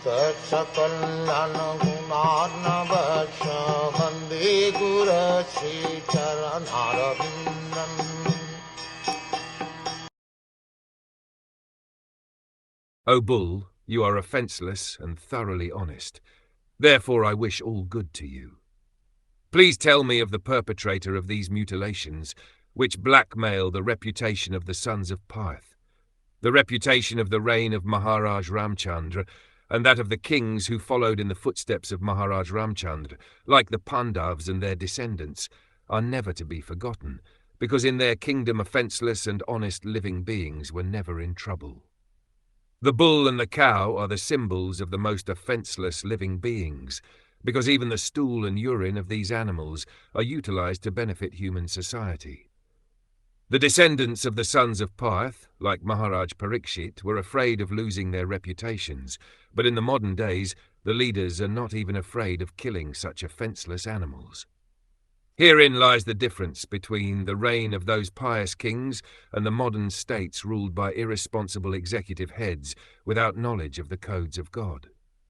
Sakalayan gunarnavasya Vande Guru Sri Charanaravindan. O bull, you are offenceless and thoroughly honest. Therefore I wish all good to you. Please tell me of the perpetrator of these mutilations, which blackmail the reputation of the sons of Parth, the reputation of the reign of Maharaj Ramchandra, and that of the kings who followed in the footsteps of Maharaj Ramchandra, like the Pandavas and their descendants, are never to be forgotten, because in their kingdom offenceless and honest living beings were never in trouble. The bull and the cow are the symbols of the most offenceless living beings, because even the stool and urine of these animals are utilized to benefit human society. The descendants of the sons of Parth, like Maharaj Parikshit, were afraid of losing their reputations, but in the modern days the leaders are not even afraid of killing such offenceless animals. Herein lies the difference between the reign of those pious kings and the modern states ruled by irresponsible executive heads without knowledge of the codes of God.